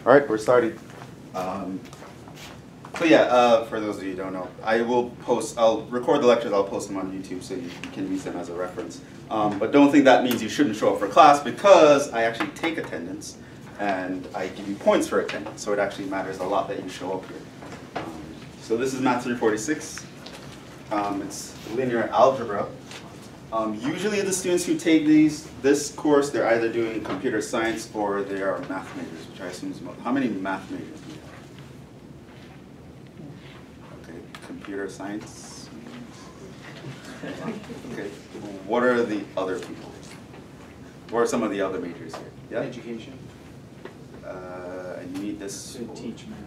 All right, we're starting. So yeah, for those of you who don't know, I'll record the lectures, I'll post them on YouTube so you can use them as a reference. But don't think that means you shouldn't show up for class, because I actually take attendance and I give you points for attendance, so it actually matters a lot that you show up here. So this is Math 346. It's linear algebra. Usually the students who take this course, they're either doing computer science or they are math majors, which I assume is most. How many math majors do you have? Okay, computer science. Okay, what are the other people? What are some of the other majors here? Yeah? Education. And you need this. To teach math.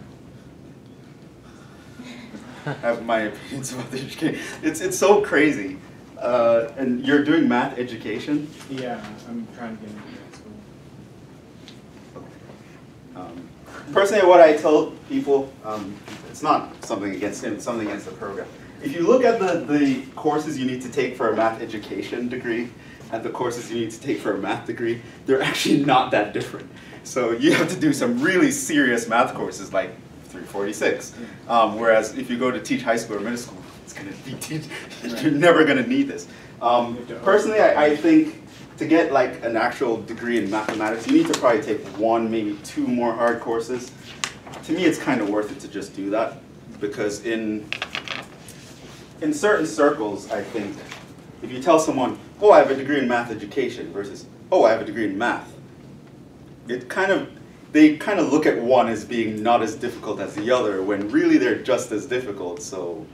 I have my opinions about the education. It's so crazy. And you're doing math education? Yeah, I'm trying to get into that school. Personally, what I tell people, it's not something against him, it's something against the program. If you look at the courses you need to take for a math education degree and the courses you need to take for a math degree, they're actually not that different. So you have to do some really serious math courses like 346. Whereas if you go to teach high school or middle school, it's going to be you're never going to need this. Personally, I think to get like an actual degree in mathematics, you need to probably take one, maybe two more hard courses. To me, it's kind of worth it to just do that, because in certain circles, I think if you tell someone, "Oh, I have a degree in math education," versus, "Oh, I have a degree in math," they kind of look at one as being not as difficult as the other, when really they're just as difficult. So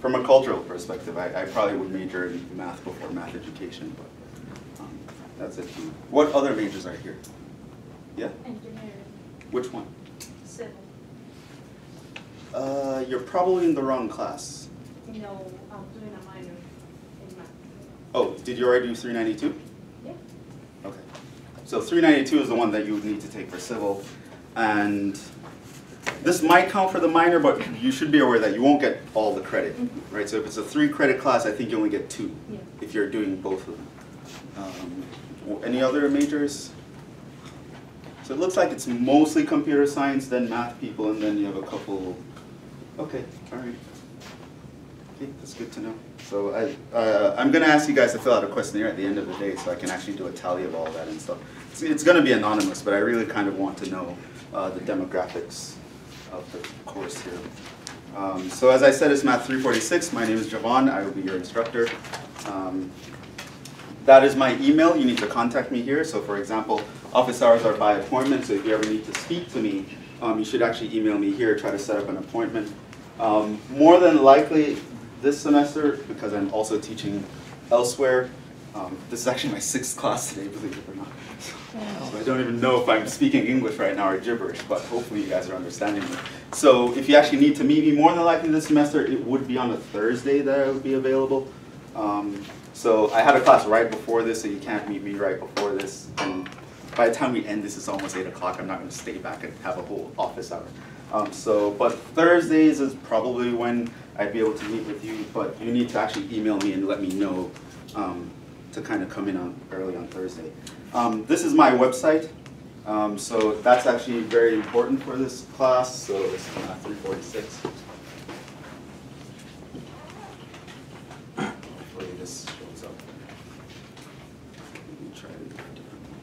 from a cultural perspective, I probably would major in math before math education, but that's it. What other majors are here? Yeah? Engineering. Which one? Civil. You're probably in the wrong class. No, I'm doing a minor in math. Oh, did you already do 392? Yeah. Okay. So 392 is the one that you would need to take for civil, and this might count for the minor, but you should be aware that you won't get all the credit, right? So if it's a 3-credit class, I think you only get 2 if you're doing both of them. Any other majors? So it looks like it's mostly computer science, then math people, and then you have a couple. Okay, all right. Okay, that's good to know. So I'm going to ask you guys to fill out a questionnaire at the end of the day, so I can actually do a tally of all that and stuff. It's going to be anonymous, but I really kind of want to know the demographics of the course here. So as I said, it's Math 346. My name is Jhevon. I will be your instructor. That is my email. You need to contact me here. So for example, office hours are by appointment, so if you ever need to speak to me, you should actually email me here, try to set up an appointment. More than likely this semester, because I'm also teaching elsewhere, this is actually my 6th class today, believe it or not. So I don't even know if I'm speaking English right now or gibberish, but hopefully you guys are understanding me. So if you actually need to meet me, more than likely this semester, it would be on a Thursday that I would be available. So I had a class right before this, so you can't meet me right before this. And by the time we end this, it's almost 8 o'clock. I'm not going to stay back and have a whole office hour. But Thursdays is probably when I'd be able to meet with you. But you need to actually email me and let me know to kind of come in early on Thursday. This is my website. So that's actually very important for this class. So this is Math 346. Hopefully this shows up. Let me try to do it differently.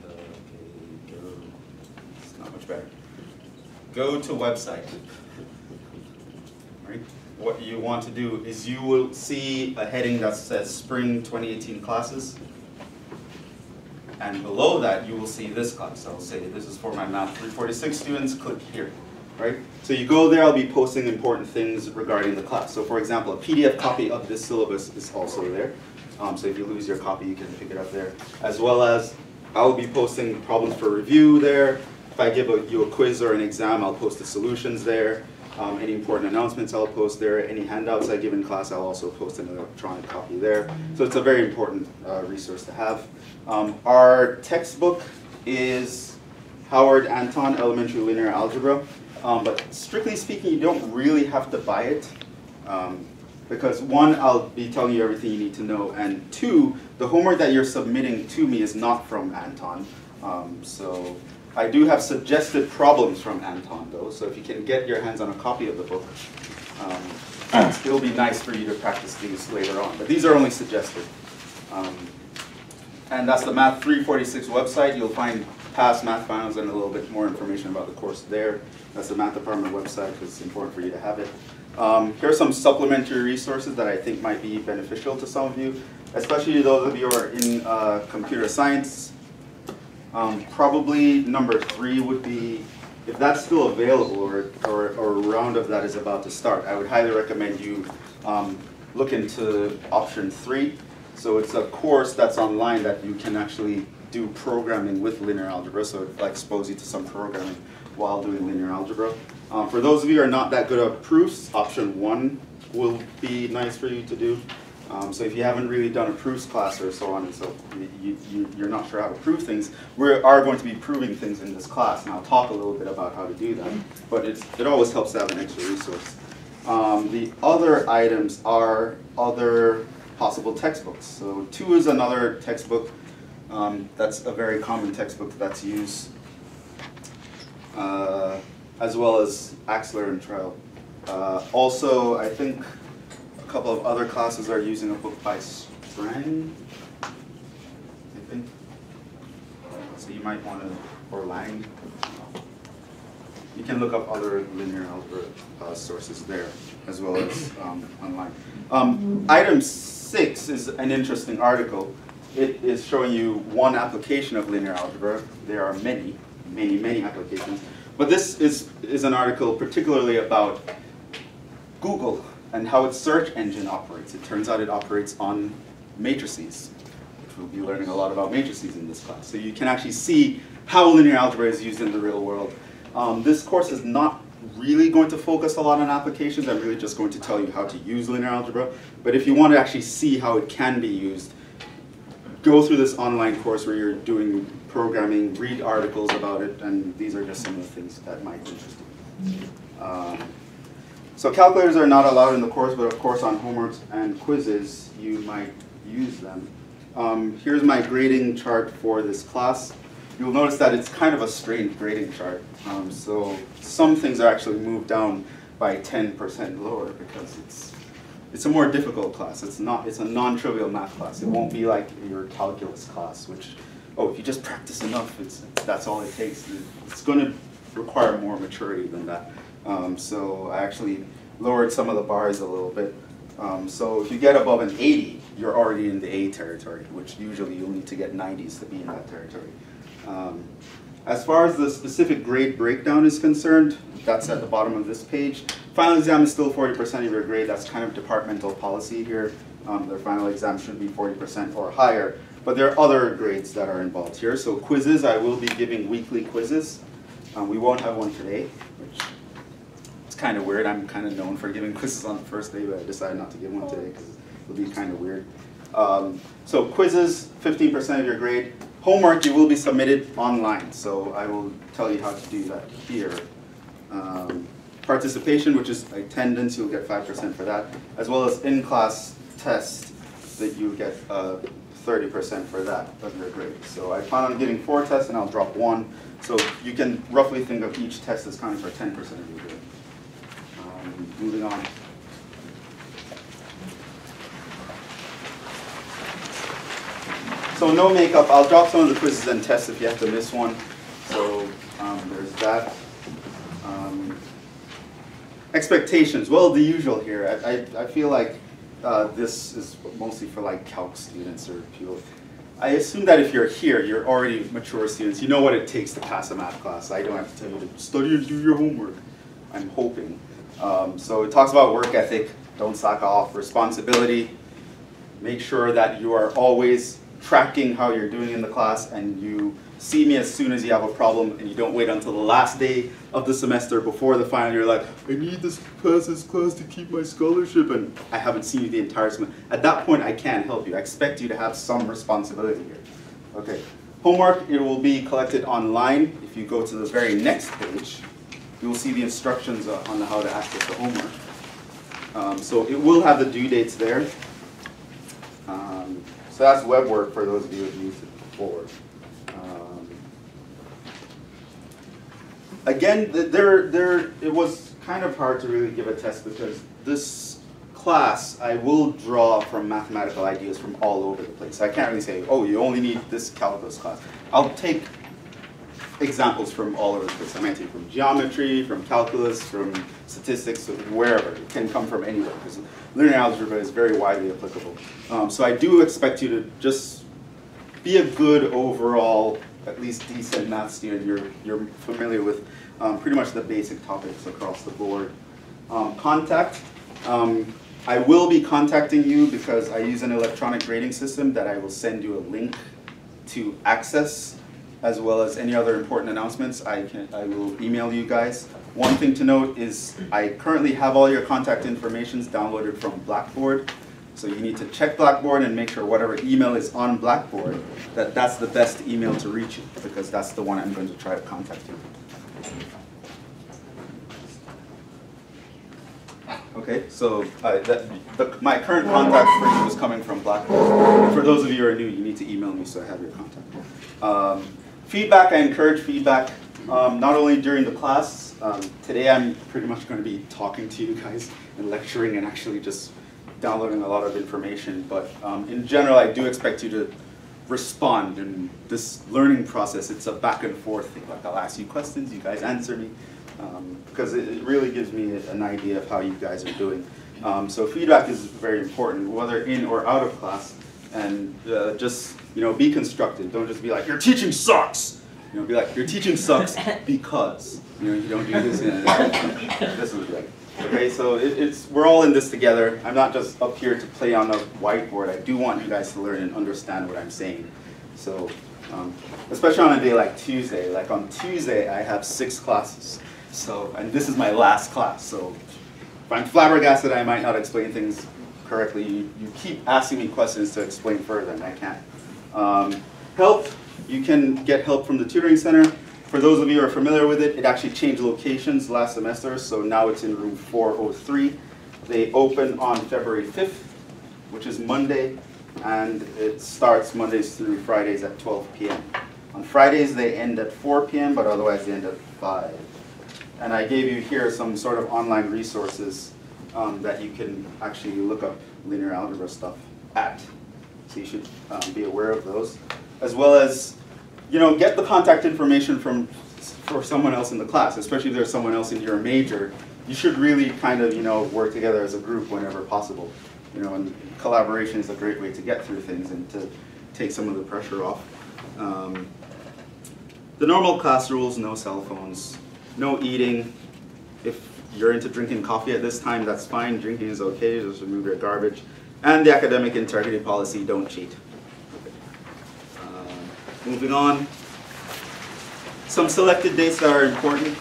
Okay, it's not much better. Go to website. Right? What you want to do is you will see a heading that says Spring 2018 classes. And below that, you will see this class. I'll say this is for my Math 346 students, click here. Right? So you go there, I'll be posting important things regarding the class. So for example, a PDF copy of this syllabus is also there. So if you lose your copy, you can pick it up there. As well as I'll be posting problems for review there. If I give you a quiz or an exam, I'll post the solutions there. Any important announcements I'll post there. Any handouts I give in class, I'll also post an electronic copy there. So it's a very important resource to have. Our textbook is Howard Anton Elementary Linear Algebra. But strictly speaking, you don't really have to buy it. because one, I'll be telling you everything you need to know, and two, the homework that you're submitting to me is not from Anton. So I do have suggested problems from Anton though, so if you can get your hands on a copy of the book, it'll be nice for you to practice these later on, but these are only suggested. And that's the Math 346 website. You'll find past math finals and a little bit more information about the course there. That's the math department website because it's important for you to have it. Here are some supplementary resources that I think might be beneficial to some of you, especially those of you who are in computer science. Probably number 3 would be, if that's still available or a round of that is about to start, I would highly recommend you look into option 3. So it's a course that's online that you can actually do programming with linear algebra, so it like expose you to some programming while doing linear algebra. For those of you who are not that good at proofs, option 1 will be nice for you to do. So if you haven't really done a proofs class or so on and so you're not sure how to prove things, we are going to be proving things in this class, and I'll talk a little bit about how to do that. But it always helps to have an extra resource. The other items are other possible textbooks. So 2 is another textbook that's a very common textbook that's used, as well as Axler and Trail. Also, I think a couple of other classes are using a book by Strang, I think. So you might want to, or Lang. You can look up other linear algebra sources there, as well as online. Item 6 is an interesting article. It is showing you one application of linear algebra. There are many applications. But this is an article particularly about Google and how its search engine operates. It turns out it operates on matrices, which we'll be learning a lot about matrices in this class. So you can actually see how linear algebra is used in the real world. This course is not really going to focus a lot on applications. I'm really just going to tell you how to use linear algebra. But if you want to actually see how it can be used, go through this online course where you're doing programming, read articles about it, and these are just some of the things that might interest you. So calculators are not allowed in the course, but of course on homeworks and quizzes you might use them. Here's my grading chart for this class. You'll notice that it's kind of a strange grading chart. So some things are actually moved down by 10% lower because it's a more difficult class. It's a non-trivial math class. It won't be like your calculus class, which, oh, if you just practice enough, that's all it takes. It's going to require more maturity than that. So I actually lowered some of the bars a little bit. So if you get above an 80, you're already in the A territory, which usually you'll need to get 90s to be in that territory. As far as the specific grade breakdown is concerned, that's at the bottom of this page. Final exam is still 40% of your grade. That's kind of departmental policy here. Their final exam should be 40% or higher. But there are other grades that are involved here. So quizzes, I will be giving weekly quizzes. We won't have one today, which it's kind of weird. I'm kind of known for giving quizzes on the first day, but I decided not to give one today because it'll be kind of weird. So quizzes, 15% of your grade. Homework, you will be submitted online, so I will tell you how to do that here. Participation, which is attendance, you'll get 5% for that, as well as in-class tests that you get 30% for that of your grade. So I plan on giving 4 tests and I'll drop 1. So you can roughly think of each test as counting for 10% of your grade. Moving on. So no makeup. I'll drop some of the quizzes and tests if you have to miss one. So there's that. Expectations. Well, the usual here. I feel like this is mostly for like calc students or people. I assume that if you're here, you're already mature students. You know what it takes to pass a math class. I don't have to tell you to study and do your homework. I'm hoping. So it talks about work ethic. Don't slack off. Responsibility. Make sure that you are always tracking how you're doing in the class, and you see me as soon as you have a problem, and you don't wait until the last day of the semester before the final. You're like, I need this pass this class to keep my scholarship, and I haven't seen you the entire semester. At that point, I can't help you. I expect you to have some responsibility here. Okay. Homework, it will be collected online. If you go to the very next page, you will see the instructions on how to access the homework. So it will have the due dates there. So that's web work for those of you who've used it before. Again, it was kind of hard to really give a test because this class, I will draw from mathematical ideas from all over the place. I can't really say, oh, you only need this calculus class. I'll take examples from all over the place. I might take from geometry, from calculus, from statistics, wherever. It can come from anywhere because linear algebra is very widely applicable. So I do expect you to just be a good overall, at least decent math student. You're familiar with pretty much the basic topics across the board. Contact. I will be contacting you because I use an electronic grading system that I will send you a link to access, as well as any other important announcements. I will email you guys. One thing to note is I currently have all your contact information downloaded from Blackboard. So you need to check Blackboard and make sure whatever email is on Blackboard, that's the best email to reach you, because that's the one I'm going to try to contact you. Okay, so my current contact for you is coming from Blackboard. For those of you who are new, you need to email me so I have your contact. Feedback, I encourage feedback, not only during the class. Today I'm pretty much going to be talking to you guys and lecturing and actually just downloading a lot of information. But in general, I do expect you to respond. In this learning process, it's a back and forth thing. Like I'll ask you questions, you guys answer me. Because it really gives me an idea of how you guys are doing. So feedback is very important, whether in or out of class. And just be constructive. Don't just be like, your teaching sucks. Be like, your teaching sucks because you don't do this. This would be like, okay. So we're all in this together. I'm not just up here to play on a whiteboard. I do want you guys to learn and understand what I'm saying. So especially on a day like Tuesday. Like on Tuesday, I have 6 classes. So, and this is my last class, so if I'm flabbergasted I might not explain things correctly. You keep asking me questions to explain further, and I can't. Help, you can get help from the Tutoring Center. For those of you who are familiar with it, it actually changed locations last semester, so now it's in room 403. They open on February 5th, which is Monday, and it starts Mondays through Fridays at 12 p.m. On Fridays they end at 4 p.m., but otherwise they end at 5. And I gave you here some sort of online resources that you can actually look up linear algebra stuff at. So you should be aware of those. As well as, get the contact information for someone else in the class, especially if there's someone else in your major. You should really kind of, work together as a group whenever possible. And collaboration is a great way to get through things and to take some of the pressure off. The normal class rules, no cell phones. No eating. If you're into drinking coffee at this time, that's fine. Drinking is okay. Just remove your garbage. And the academic integrity policy, don't cheat. Moving on. Some selected dates that are important,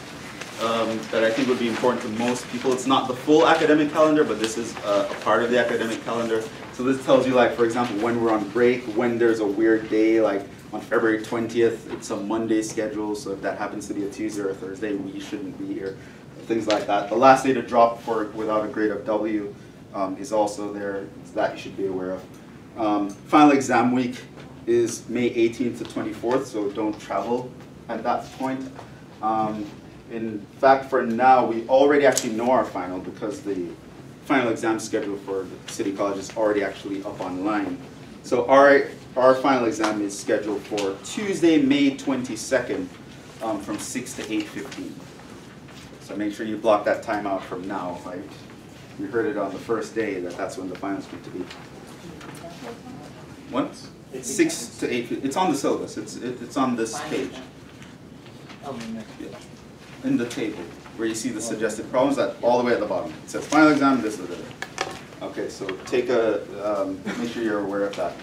that I think would be important to most people. It's not the full academic calendar, but this is a part of the academic calendar. So this tells you, like, for example, when we're on break, when there's a weird day, like on February 20th, it's a Monday schedule, so if that happens to be a Tuesday or a Thursday, we shouldn't be here. Things like that. The last day to drop for without a grade of W is also there, that you should be aware of. Final exam week is May 18th to 24th, so don't travel at that point. In fact, for now, we already actually know our final because the final exam schedule for the City College is already actually up online. So our final exam is scheduled for Tuesday, May 22nd from 6 to 8:15. So make sure you block that time out from now. Right? We heard it on the first day that that's when the finals need to be. What? 6 to 8. It's on the syllabus. It's on this page. Yeah. In the table where you see the suggested problems, that all the way at the bottom. It says final exam. This is it. Okay, so take make sure you're aware of that.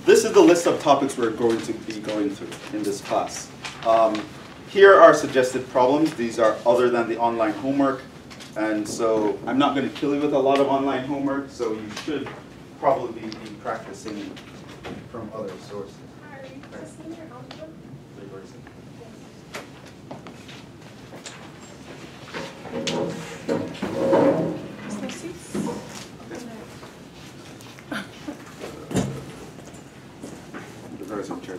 This is the list of topics we're going to be going through in this class. Here are suggested problems. These are other than the online homework. And so I'm not going to kill you with a lot of online homework, so you should probably be practicing from other sources. Are you testing your algebra? Or is it chair?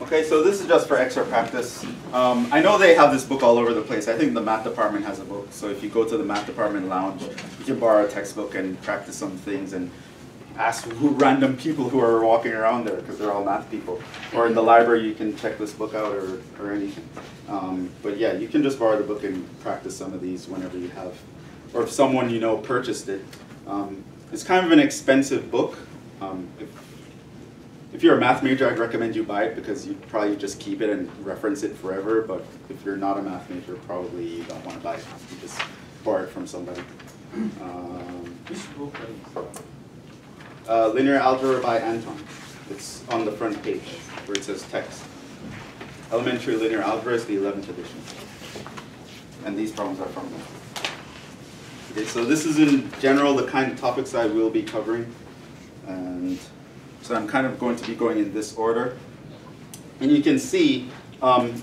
Okay, so this is just for extra practice. I know they have this book all over the place. I think the math department has a book. So if you go to the math department lounge, you can borrow a textbook and practice some things and ask random people who are walking around there because they're all math people. Or in the library, you can check this book out or anything. But yeah, you can just borrow the book and practice some of these whenever you have. Or if someone you know purchased it. It's kind of an expensive book. If you're a math major, I'd recommend you buy it because you probably just keep it and reference it forever. But if you're not a math major, probably you don't want to buy it. You just borrow it from somebody. Which book is Linear Algebra by Anton. It's on the front page where it says text. Elementary Linear Algebra is the 11th edition. And these problems are from there. Okay, so this is in general the kind of topics I will be covering. And so I'm kind of going to be going in this order. And you can see,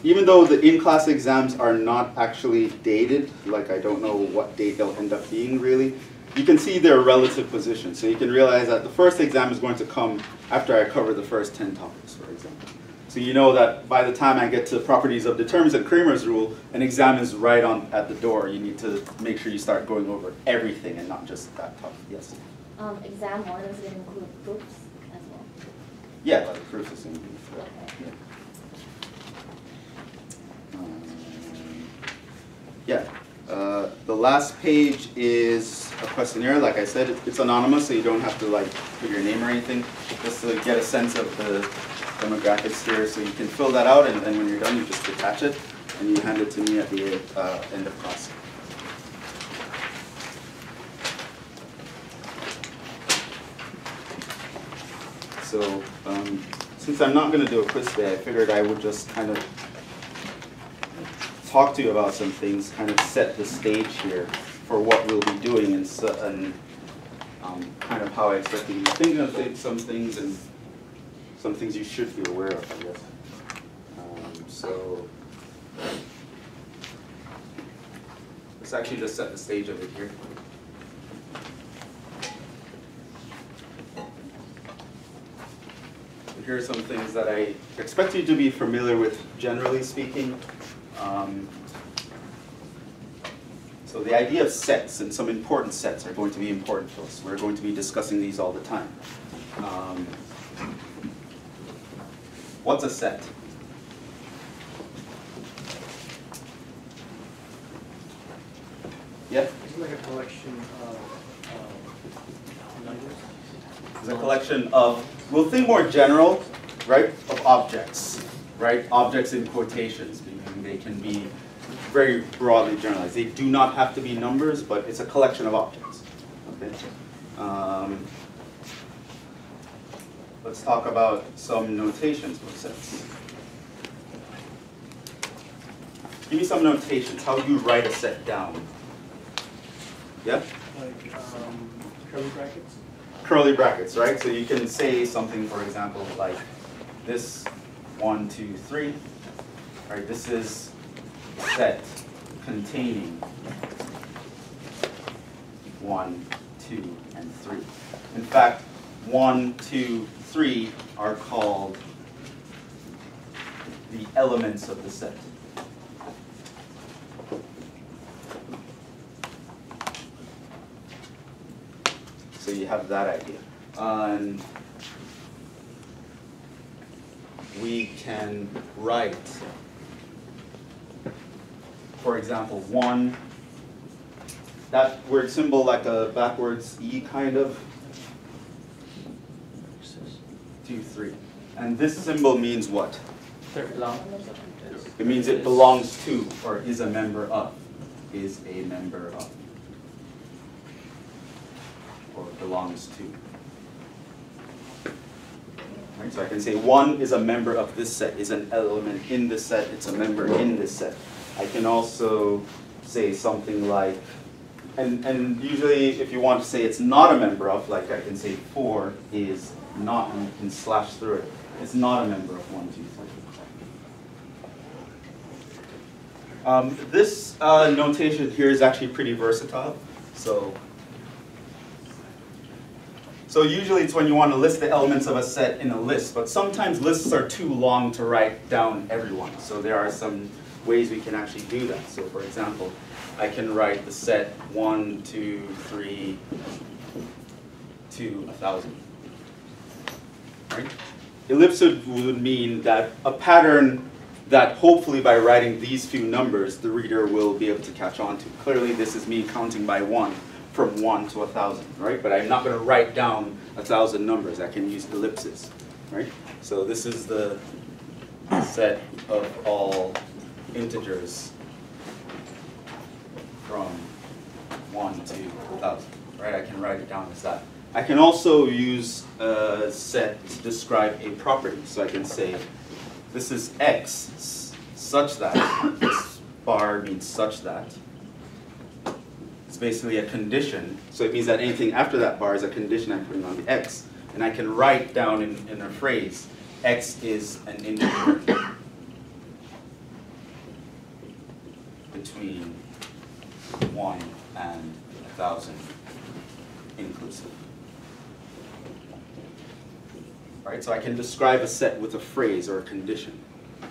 even though the in-class exams are not actually dated, like I don't know what date they'll end up being really, you can see their relative position. So you can realize that the first exam is going to come after I cover the first 10 topics, for example. So you know that by the time I get to properties of determinants and Cramer's rule, an exam is right on at the door. You need to make sure you start going over everything and not just that topic. Yes? Exam 1 is going to include proofs as well. Yeah, like proofs is going to be. Okay. Yeah. The last page is a questionnaire. Like I said, it's anonymous, so you don't have to like put your name or anything, just to get a sense of the demographics here. So you can fill that out, and then when you're done, you just attach it, and you hand it to me at the end of class. So since I'm not going to do a quiz today, I figured I would just kind of talk to you about some things, kind of set the stage here for what we'll be doing and kind of how I expect you to think of some things and some things you should be aware of, I guess. So let's actually just set the stage of it here. Here are some things that I expect you to be familiar with, generally speaking. So the idea of sets and some important sets are going to be important to us. We're going to be discussing these all the time. What's a set? Yeah? It's like a collection of numbers. It's a collection of, we'll think more general, right, of objects, right? Objects in quotations, meaning they can be very broadly generalized. They do not have to be numbers, but it's a collection of objects. Okay. Let's talk about some notations for sets. Give me some notations. How do you write a set down? Yeah? Like curly brackets? Curly brackets, right? So you can say something, for example, like this 1, 2, 3. Right? This is set containing 1, 2, and 3. In fact, 1, 2, 3 are called the elements of the set. So you have that idea. And we can write, for example, 1, that word symbol like a backwards E kind of, 2, 3. And this symbol means what? It means it belongs to, or is a member of, is a member of, or belongs to. Right, so I can say 1 is a member of this set, is an element in this set, it's a member in this set. I can also say something like, and usually if you want to say it's not a member of, like I can say 4 is not, and you can slash through it. It's not a member of 1, 2, 3. This notation here is actually pretty versatile. So So usually it's when you want to list the elements of a set in a list, but sometimes lists are too long to write down everyone. So there are some ways we can actually do that. So for example, I can write the set 1, 2, 3 to 1,000. Right? Ellipsoid would mean that a pattern that hopefully by writing these few numbers, the reader will be able to catch on to. Clearly this is me counting by 1 from 1 to 1,000, right? But I'm not going to write down 1,000 numbers. I can use ellipses, right? So this is the set of all integers from 1 to 1,000, right? I can write it down as that. I can also use a set to describe a property. So I can say, this is x such that, this bar means such that. It's basically a condition. So it means that anything after that bar is a condition I'm putting on the x. And I can write down in a phrase, x is an integer between 1 and 1,000 inclusive. Right? So I can describe a set with a phrase or a condition,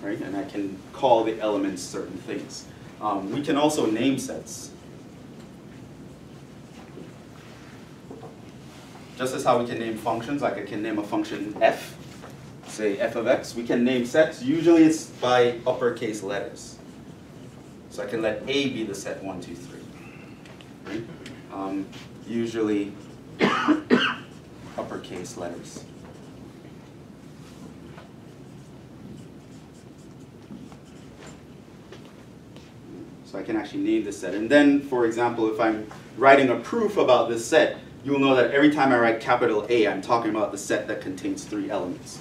right? And I can call the elements certain things. We can also name sets. Just as how we can name functions, like I can name a function f, say f of x. We can name sets. Usually it's by uppercase letters. So I can let A be the set 1, 2, 3. Right? Usually uppercase letters. So I can actually name the set. And then, for example, if I'm writing a proof about this set, you'll know that every time I write capital A, I'm talking about the set that contains 3 elements.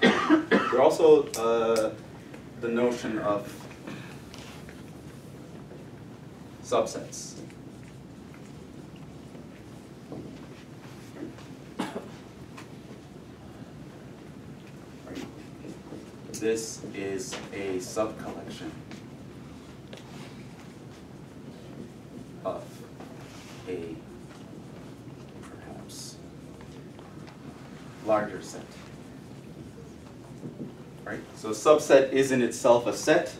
There's also the notion of subsets. This is a subcollection of a perhaps larger set. Right? So a subset is in itself a set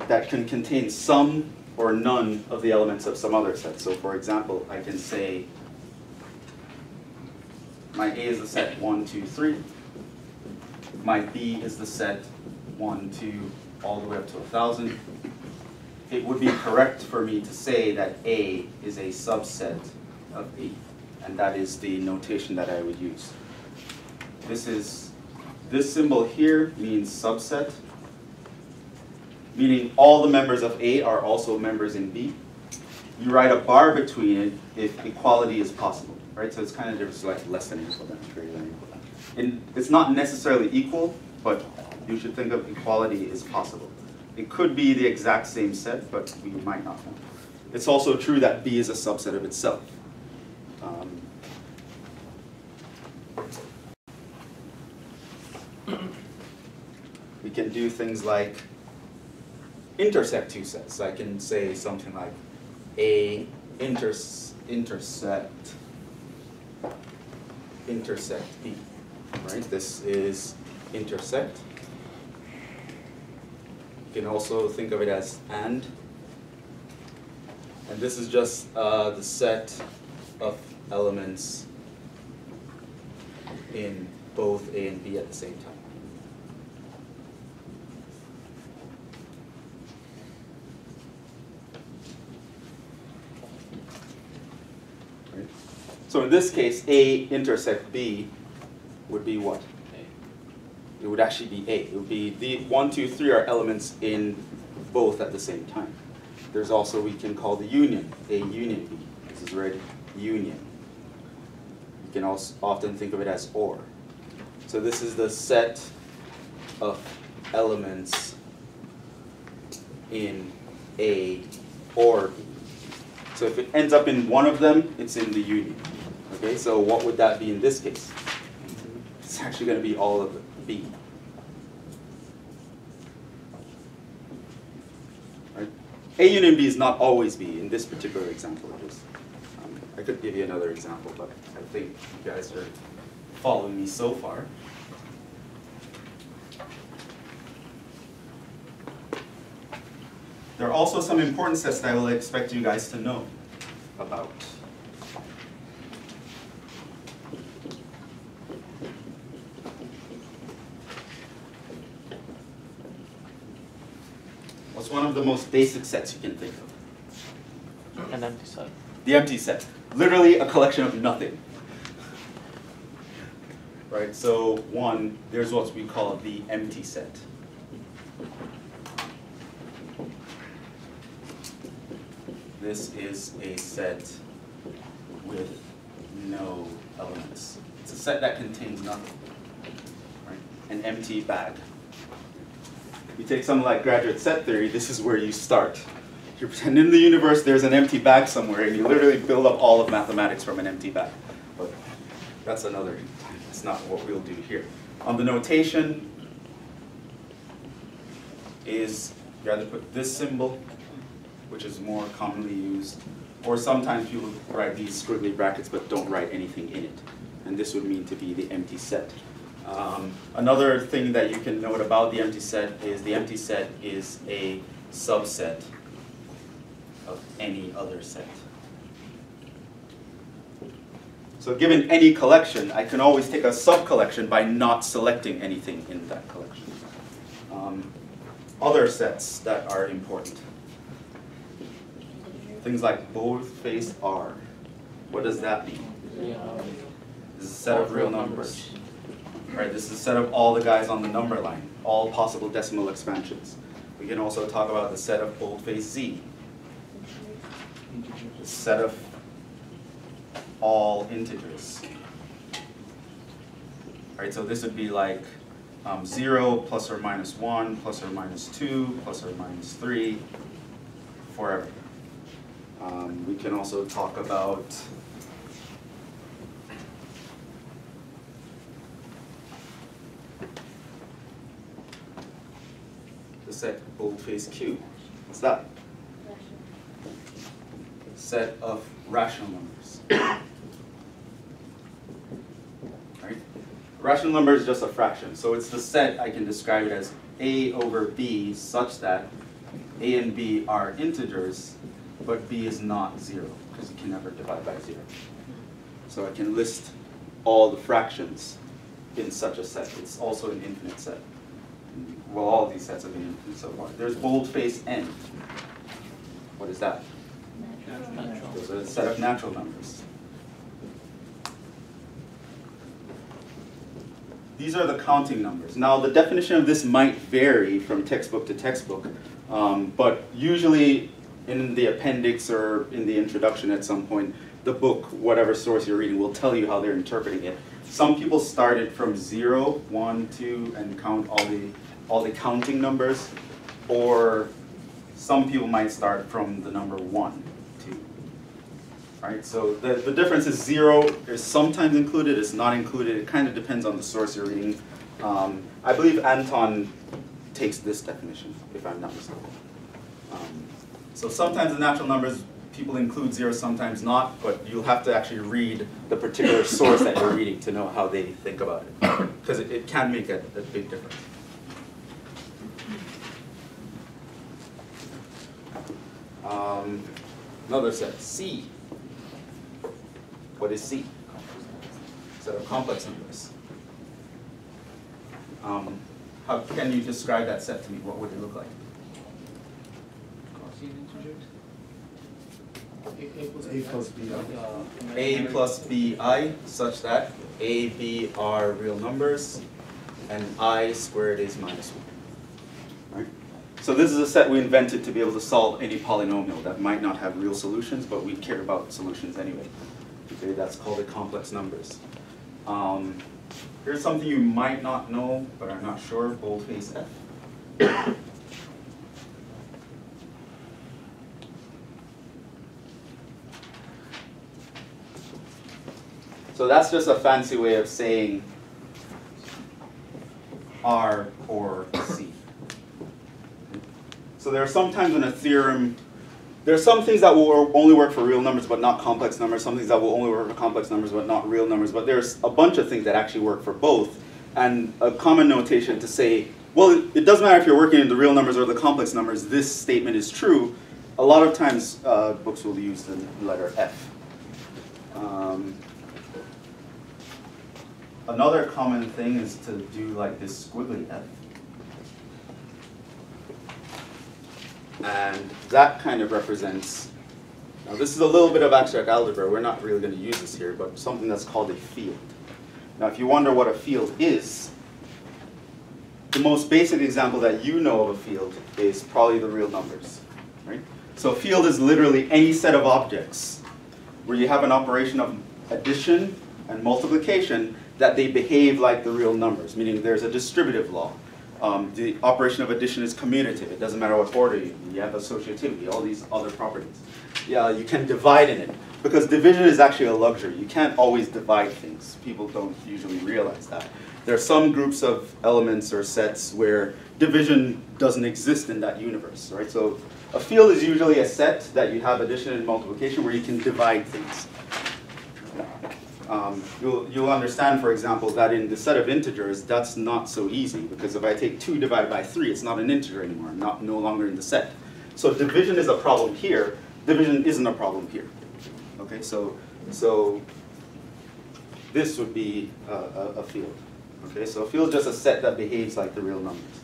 that can contain some or none of the elements of some other set. So for example, I can say my A is the set 1, 2, 3. My B is the set 1, 2, all the way up to 1,000. It would be correct for me to say that A is a subset of B, and that is the notation that I would use. This symbol here means subset, meaning all the members of A are also members in B. You write a bar between it if equality is possible, right? So it's kind of just like less than equal than, greater than equal than. And it's not necessarily equal, but you should think of equality is possible. It could be the exact same set, but we might not know. It's also true that B is a subset of itself. We can do things like intersect 2 sets. So I can say something like A intersect B. Right? This is intersect. You can also think of it as and. And this is just the set of elements in both A and B at the same time. Right? So in this case, A intersect B would be what? A. It would actually be A. It would be the 1, 2, 3 are elements in both at the same time. There's also, we can call the union, A union B. This is read union. You can also often think of it as OR. So this is the set of elements in A or B. So if it ends up in one of them, it's in the union. Okay, so what would that be in this case? It's actually going to be all of B. Right? A union B is not always B. In this particular example, it is. I could give you another example, but I think you guys are following me so far. There are also some important sets that I will expect you guys to know about. What's one of the most basic sets you can think of? An empty set. The empty set. Literally a collection of nothing. Right, so one, there's what we call the empty set. This is a set with no elements. It's a set that contains nothing. Right? An empty bag. You take something like graduate set theory, this is where you start. You pretend in the universe there's an empty bag somewhere, and you literally build up all of mathematics from an empty bag. But that's another time. That's not what we'll do here. On the notation is you either put this symbol, which is more commonly used, or sometimes people write these squiggly brackets but don't write anything in it. And this would mean to be the empty set. Another thing that you can note about the empty set is a subset of any other set. So given any collection, I can always take a sub-collection by not selecting anything in that collection. Other sets that are important. Things like boldface R. What does that mean? This is a set of real numbers. Right, this is a set of all the guys on the number line, all possible decimal expansions. We can also talk about the set of boldface Z. The set of all integers. Right, so this would be like 0 plus or minus 1 plus or minus 2 plus or minus 3 forever. We can also talk about the set boldface Q. What's that? Set of rational numbers. Right? Rational number is just a fraction, so it's the set I can describe it as A over B such that A and B are integers, but B is not 0, because you can never divide by 0. So I can list all the fractions in such a set. It's also an infinite set. Well, all these sets have been infinite so far. There's boldface N. What is that? Natural. Those are a set of natural numbers. These are the counting numbers. Now, the definition of this might vary from textbook to textbook, but usually in the appendix or in the introduction at some point, the book, whatever source you're reading, will tell you how they're interpreting it. Some people started from 0, 1, 2, and count all the counting numbers, or some people might start from the number 1, 2. Right? So the difference is 0 is sometimes included, it's not included. It kind of depends on the source you're reading. I believe Anton takes this definition, if I'm not mistaken. So sometimes the natural numbers, people include 0, sometimes not, but you'll have to actually read the particular source that you're reading to know how they think about it, because it can make a big difference. Another set, C. What is C? Set of complex numbers. How can you describe that set to me? What would it look like? A plus B. A plus bi such that A, B are real numbers, and I squared is minus 1. Right? So this is a set we invented to be able to solve any polynomial that might not have real solutions, but we care about solutions anyway. Okay, that's called the complex numbers. Here's something you might not know, but I'm not sure, boldface F. So that's just a fancy way of saying R, or C. So there are some times in a theorem, there are some things that will only work for real numbers but not complex numbers, some things that will only work for complex numbers but not real numbers, but there's a bunch of things that actually work for both. And a common notation to say, well, it doesn't matter if you're working in the real numbers or the complex numbers, this statement is true. A lot of times books will use the letter F. Another common thing is to do like this squiggly F. And that kind of represents, now this is a little bit of abstract algebra, we're not really going to use this here, but something that's called a field. Now if you wonder what a field is, the most basic example that you know of a field is probably the real numbers, right? So a field is literally any set of objects where you have an operation of addition and multiplication that they behave like the real numbers, meaning there's a distributive law. The operation of addition is commutative. It doesn't matter what order you have associativity, all these other properties. Yeah, you can divide in it, because division is actually a luxury. You can't always divide things. People don't usually realize that. There are some groups of elements or sets where division doesn't exist in that universe, right? So a field is usually a set that you have addition and multiplication where you can divide things. You'll understand, for example, that in the set of integers, that's not so easy, because if I take 2 divided by 3, it's not an integer anymore, no longer in the set. So division is a problem here. Division isn't a problem here. Okay, so this would be a field. Okay, so a field is just a set that behaves like the real numbers.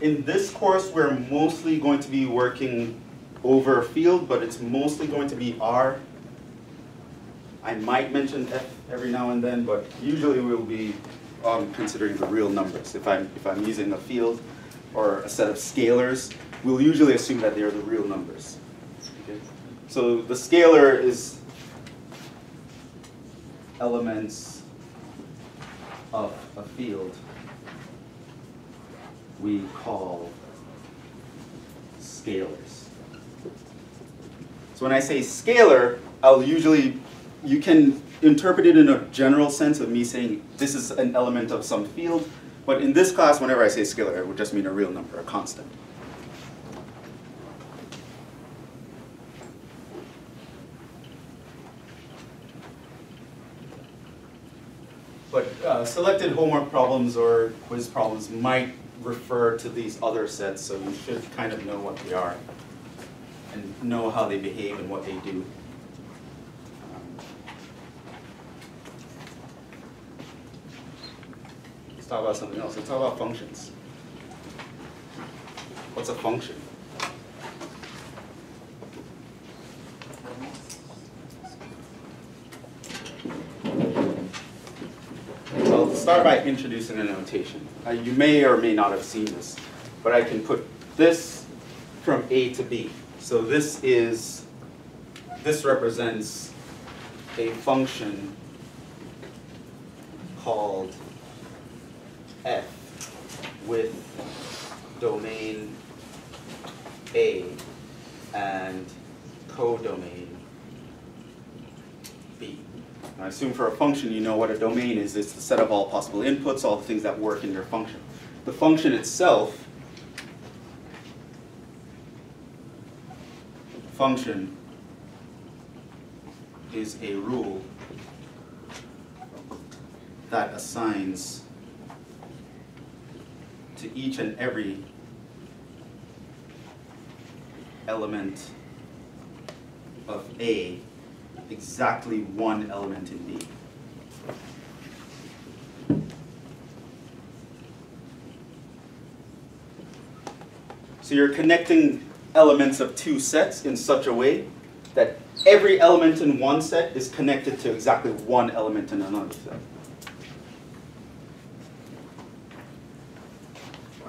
In this course, we're mostly going to be working over a field, but it's mostly going to be R. I might mention F every now and then, but usually we'll be considering the real numbers. If I'm using a field or a set of scalars, we'll usually assume that they are the real numbers. Okay? So the scalar is elements of a field we call scalars. So when I say scalar, you can interpret it in a general sense of me saying this is an element of some field, but in this class, whenever I say scalar, it would just mean a real number, a constant. But selected homework problems or quiz problems might refer to these other sets, so you should kind of know what they are and know how they behave and what they do. Let's talk about something else. Let's talk about functions. What's a function? I'll start by introducing a notation. You may or may not have seen this, but I can put this from A to B. So this represents a function called f with domain A and codomain B. I assume for a function you know what a domain is. It's the set of all possible inputs, all the things that work in your function. The function itself, function is a rule that assigns to each and every element of A exactly one element in B. So you're connecting elements of two sets in such a way that every element in one set is connected to exactly one element in another set.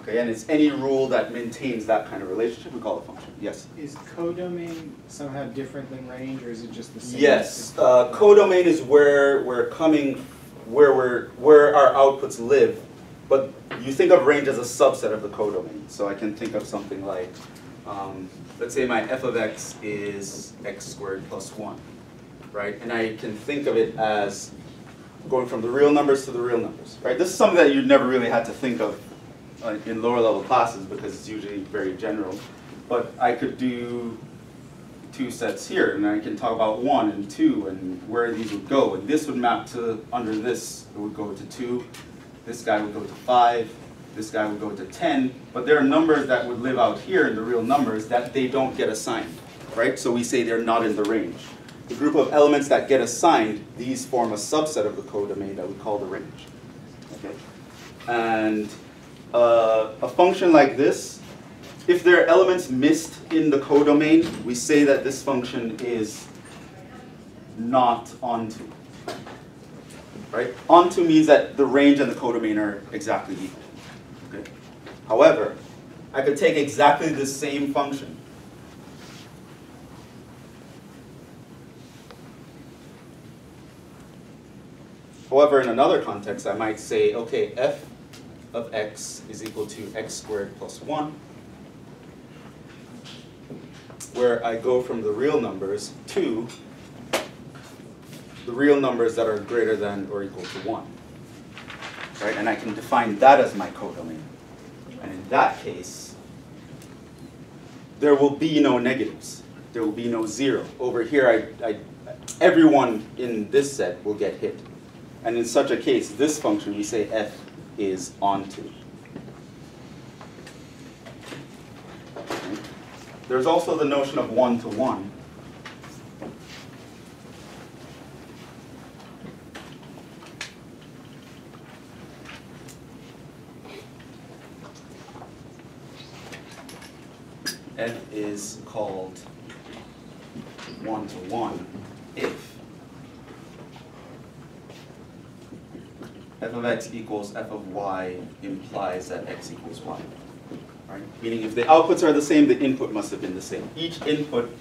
Okay, and it's any rule that maintains that kind of relationship, we call it a function. Yes? Is codomain somehow different than range, or is it just the same? Yes, codomain is where we're coming, where our outputs live, but you think of range as a subset of the codomain. So I can think of something like, let's say my f of x is x squared plus 1, right? And I can think of it as going from the real numbers to the real numbers, right? This is something that you never really had to think of in lower level classes because it's usually very general. But I could do two sets here, and I can talk about 1 and 2 and where these would go. And this would map to, under this, it would go to 2. This guy would go to 5. This guy would go to 10. But there are numbers that would live out here in the real numbers that they don't get assigned, right? So we say they're not in the range. The group of elements that get assigned, these form a subset of the codomain that we call the range. Okay? And a function like this, if there are elements missed in the codomain, we say that this function is not onto. Right? Onto means that the range and the codomain are exactly equal. Okay? However, I could take exactly the same function however, in another context, I might say, okay, f of x is equal to x squared plus 1, where I go from the real numbers to the real numbers that are greater than or equal to 1. Right? And I can define that as my codomain. And in that case, there will be no negatives. There will be no 0. Over here, everyone in this set will get hit. And in such a case, this function, we say f is onto. Okay. There's also the notion of one-to-one. F is called one-to-one if f of x equals f of y implies that x equals y. Right? Meaning if the outputs are the same, the input must have been the same. Each input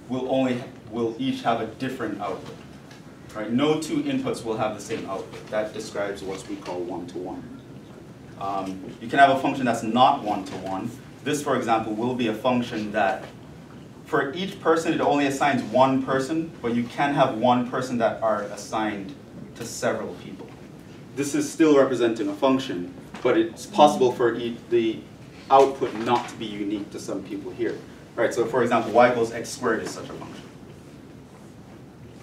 will each have a different output. Right? No two inputs will have the same output. That describes what we call one-to-one. You can have a function that's not one-to-one. This, for example, will be a function that for each person, it only assigns one person, but you can have one person that are assigned to several people. This is still representing a function, but it's possible for the output not to be unique to some people here. Right, so for example, y equals x squared is such a function.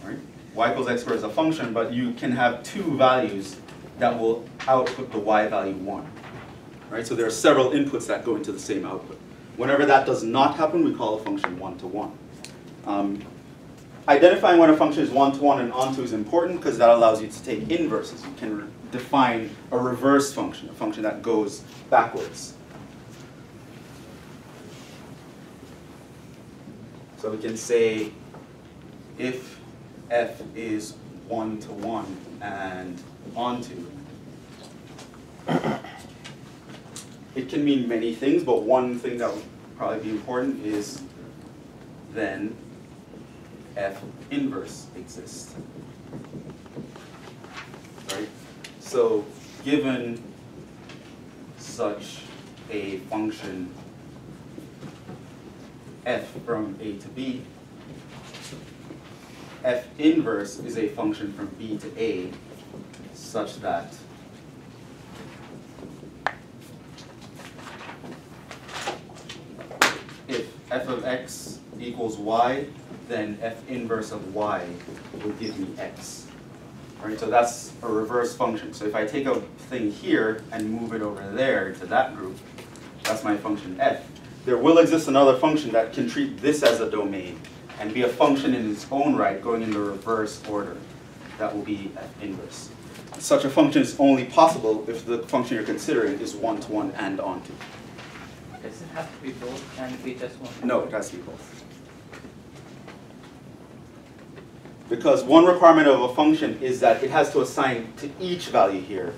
Right? Y equals x squared is a function, but you can have two values that will output the y value 1. Right, so there are several inputs that go into the same output. Whenever that does not happen, we call a function one-to-one. Identifying when a function is one-to-one and onto is important because that allows you to take inverses. You can define a reverse function, a function that goes backwards. So we can say if f is one-to-one and onto, it can mean many things, but one thing that would probably be important is then f inverse exists. Right? So given such a function f from a to b, f inverse is a function from b to a such that if f of x equals y, then f inverse of y will give me x. Right? So that's a reverse function. So if I take a thing here and move it over there to that group, that's my function f. There will exist another function that can treat this as a domain and be a function in its own right going in the reverse order. That will be f inverse. Such a function is only possible if the function you're considering is one-to-one and onto. Does it have to be both? Can it be just one? No, it has to be both. Because one requirement of a function is that it has to assign to each value here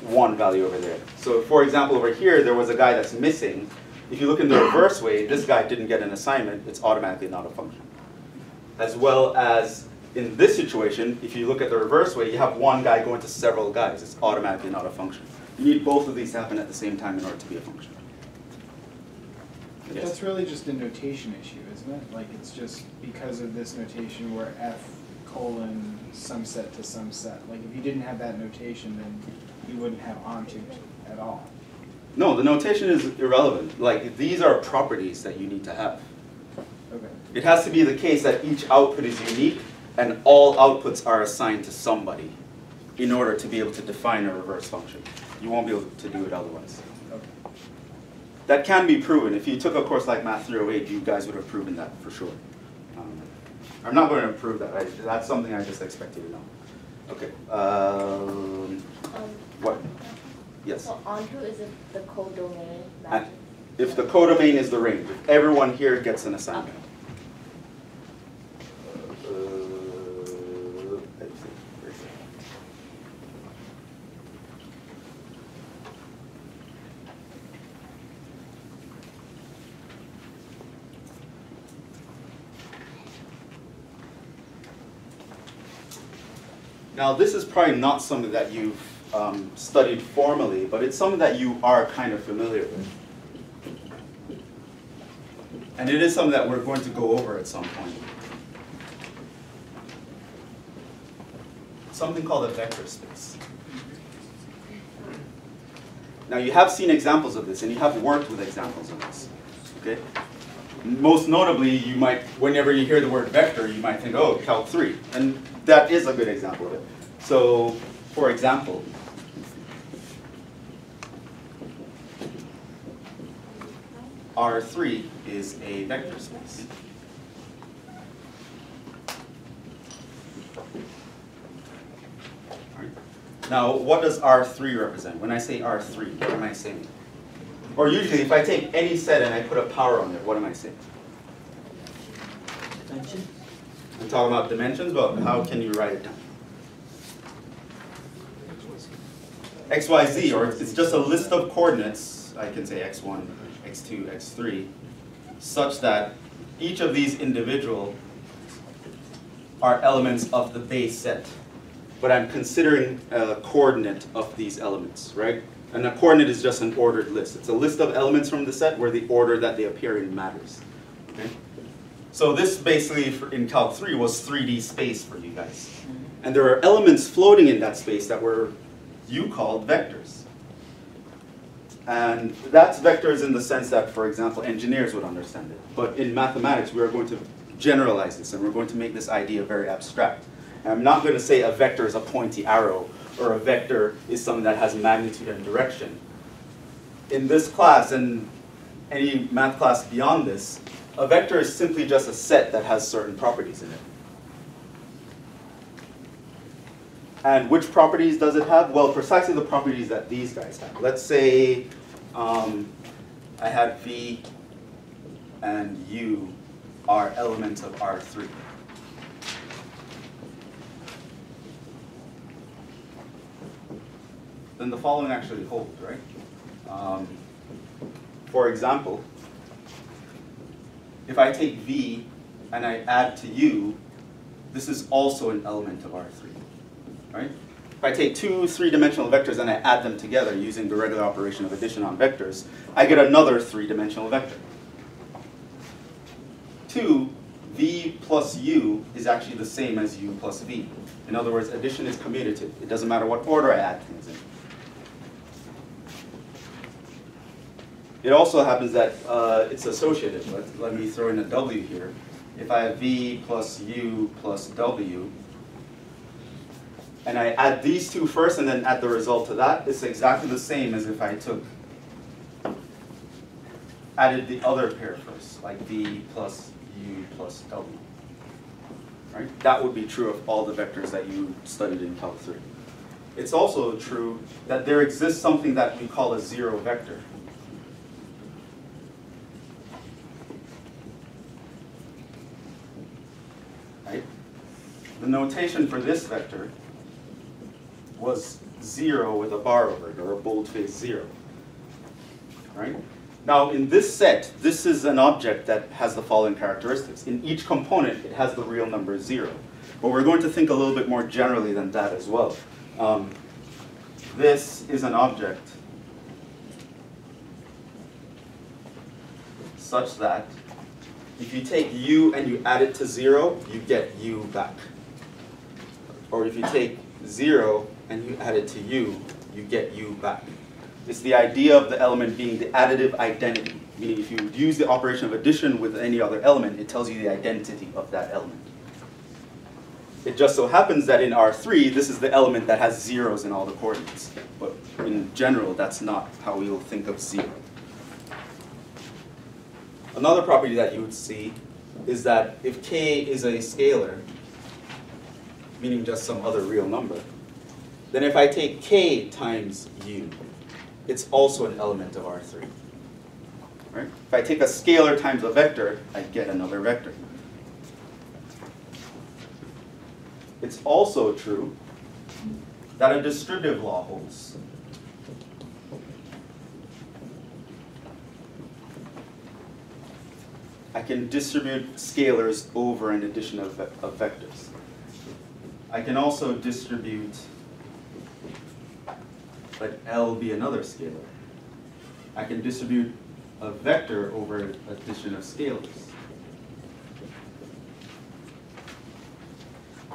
one value over there. So for example, over here, there was a guy that's missing. If you look in the reverse way, this guy didn't get an assignment. It's automatically not a function. As well as in this situation, if you look at the reverse way, you have one guy going to several guys. It's automatically not a function. You need both of these to happen at the same time in order to be a function. That's really just a notation issue, isn't it? Like it's just because of this notation where f colon some set to some set. Like if you didn't have that notation, then you wouldn't have onto at all. No, the notation is irrelevant. Like these are properties that you need to have. Okay. It has to be the case that each output is unique and all outputs are assigned to somebody in order to be able to define a reverse function. You won't be able to do it otherwise. Okay. That can be proven. If you took a course like Math 308, you guys would have proven that for sure. I'm not going to prove that. That's something I just expect you to know. Okay. What? Yes. So onto is if the codomain And matches. if the codomain is the range, if everyone here gets an assignment. Let's see. Now, this is probably not something that you've studied formally, but it's something that you are kind of familiar with. And it is something that we're going to go over at some point. Something called a vector space. Now, you have seen examples of this, and you have worked with examples of this. Okay? Most notably, you might, whenever you hear the word vector, you might think, oh, Calc 3. And that is a good example of it. So, for example, R3 is a vector space. All right. Now, what does R3 represent? When I say R3, what am I saying? Or usually, if I take any set and I put a power on it, what am I saying? Dimension? I'm talking about dimensions, but how can you write it down? X, Y, Z, or it's just a list of coordinates. I can say x1, x2, x3, such that each of these individual are elements of the base set. But I'm considering a coordinate of these elements, right? And a coordinate is just an ordered list. It's a list of elements from the set where the order that they appear in matters. Okay? So this basically, in Calc 3, was 3D space for you guys. And there are elements floating in that space that you called vectors. And that's vectors in the sense that, for example, engineers would understand it. But in mathematics, we are going to generalize this, and we're going to make this idea very abstract. And I'm not going to say a vector is a pointy arrow, or a vector is something that has magnitude and direction. In this class, and any math class beyond this, a vector is simply just a set that has certain properties in it. And which properties does it have? Well, precisely the properties that these guys have. Let's say I had V and U are elements of R3. Then the following actually holds, right? For example, if I take V and I add to U, this is also an element of R3. Right? If I take two three-dimensional vectors and I add them together using the regular operation of addition on vectors, I get another three-dimensional vector. 2, V plus U is actually the same as U plus V. In other words, addition is commutative. It doesn't matter what order I add things in. It also happens that it's associative. Let me throw in a W here. If I have V plus U plus W, and I add these two first and then add the result to that, it's exactly the same as if I added the other pair first, like V plus U plus W. Right? That would be true of all the vectors that you studied in Calc 3. It's also true that there exists something that we call a zero vector. Right? The notation for this vector was 0 with a bar over it, or a bold-faced 0. Right? Now, in this set, this is an object that has the following characteristics. In each component, it has the real number 0. But we're going to think a little bit more generally than that as well. This is an object such that if you take U and you add it to 0, you get U back. or if you take 0 and you add it to u, you get u back. It's the idea of the element being the additive identity, meaning if you use the operation of addition with any other element, it tells you the identity of that element. It just so happens that in R3, this is the element that has zeros in all the coordinates. But in general, that's not how we will think of 0. Another property that you would see is that if k is a scalar, meaning just some other real number, then if I take k times u, it's also an element of R3. Right? If I take a scalar times a vector, I get another vector. It's also true that a distributive law holds. I can distribute scalars over an addition of vectors. I can also distribute, let L be another scalar. I can distribute a vector over an addition of scalars.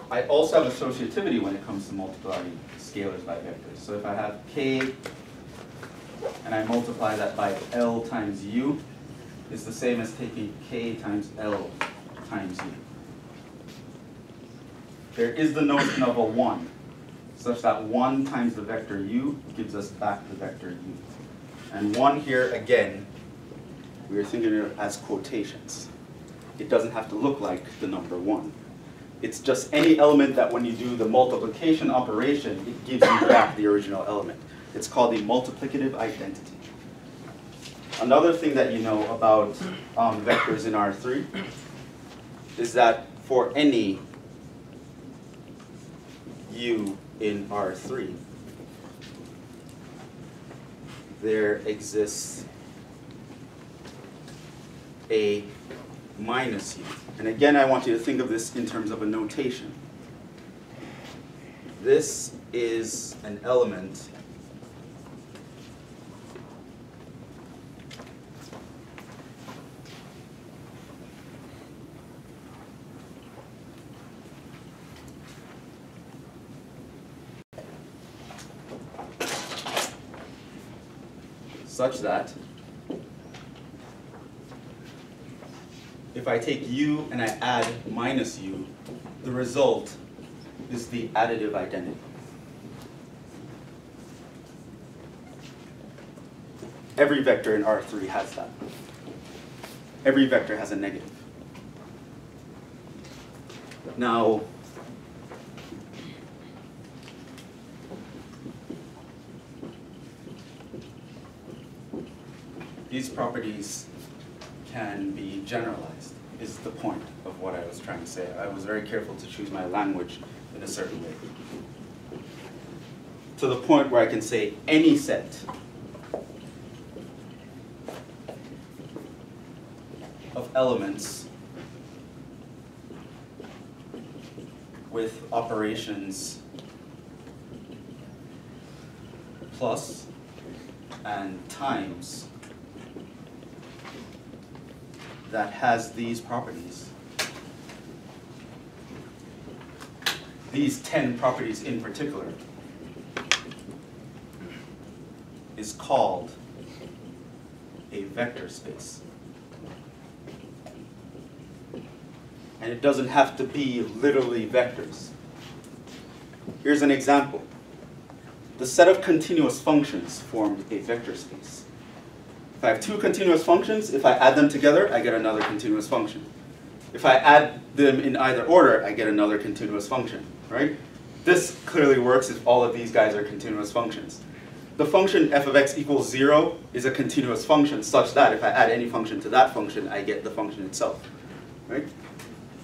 I also have associativity when it comes to multiplying scalars by vectors. So if I have k and I multiply that by L times u, it's the same as taking k times L times u. There is the notion of a 1, such that 1 times the vector u gives us back the vector u. And 1 here, again, we are thinking of it as quotations. It doesn't have to look like the number 1. It's just any element that when you do the multiplication operation, it gives you back the original element. It's called the multiplicative identity. Another thing that you know about vectors in R3 is that for any u in R3, there exists a minus u. And again, I want you to think of this in terms of a notation. This is an element such that if I take u and I add minus u, the result is the additive identity. Every vector in R3 has that. Every vector has a negative. Now, these properties can be generalized, is the point of what I was trying to say. I was very careful to choose my language in a certain way. To the point where I can say any set of elements with operations plus and times that has these properties. These 10 properties in particular is called a vector space. And it doesn't have to be literally vectors. Here's an example. The set of continuous functions formed a vector space. If I have two continuous functions, if I add them together, I get another continuous function. If I add them in either order, I get another continuous function, right? This clearly works if all of these guys are continuous functions. The function f of x equals 0 is a continuous function such that if I add any function to that function, I get the function itself, right?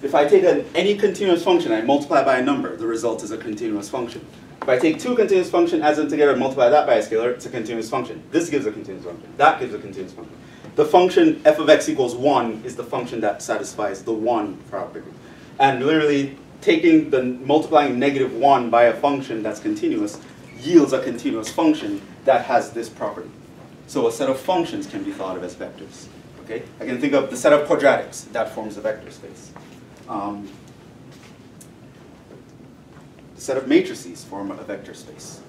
If I take any continuous function, I multiply by a number, the result is a continuous function. If I take two continuous functions, add them together, and multiply that by a scalar, it's a continuous function. This gives a continuous function. That gives a continuous function. The function f of x equals 1 is the function that satisfies the 1 property. And literally, taking the multiplying negative 1 by a function that's continuous yields a continuous function that has this property. So a set of functions can be thought of as vectors. Okay? I can think of the set of quadratics that forms a vector space. set of matrices form a vector space.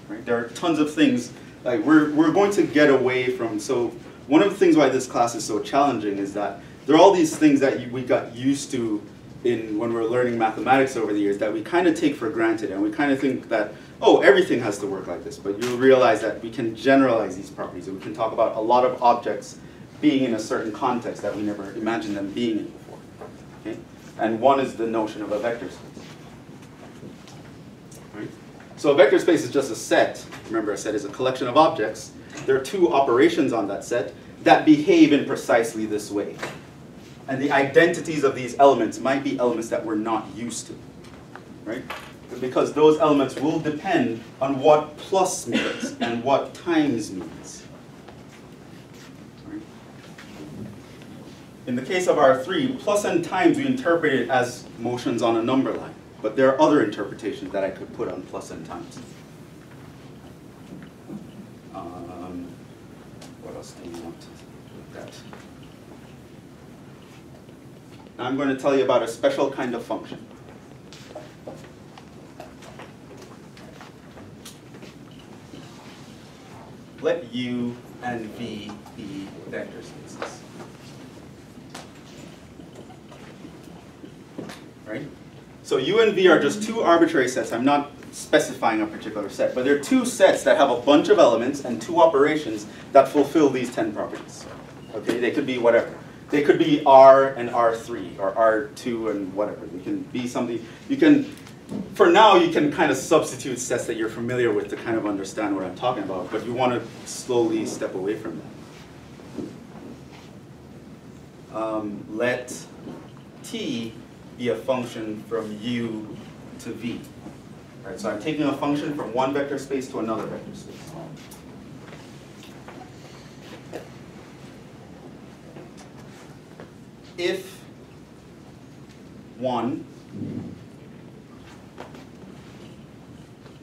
Right? There are tons of things, like we're going to get away from, so one of the things why this class is so challenging is that there are all these things that we got used to when we're learning mathematics over the years that we kind of take for granted, and we kind of think that, oh, everything has to work like this, but you'll realize that we can generalize these properties, and we can talk about a lot of objects being in a certain context that we never imagined them being in before. Okay? And one is the notion of a vector space. Right? So a vector space is just a set. Remember, a set is a collection of objects. There are two operations on that set that behave in precisely this way. And the identities of these elements might be elements that we're not used to. Right? Because those elements will depend on what plus means and what times means. Right? In the case of R3, plus and times we interpret it as motions on a number line. But there are other interpretations that I could put on plus and times. What else do you want to look at? Now I'm going to tell you about a special kind of function. Let U and V be vector spaces. Right? So U and V are just two arbitrary sets. I'm not specifying a particular set, but they're two sets that have a bunch of elements and two operations that fulfill these 10 properties. Okay, they could be whatever. They could be R and R3 or R2 and whatever. They can be something. You can, for now, you can kind of substitute sets that you're familiar with to kind of understand what I'm talking about, but you want to slowly step away from that. Let T be a function from U to V. Right, so I'm taking a function from one vector space to another vector space. If 1,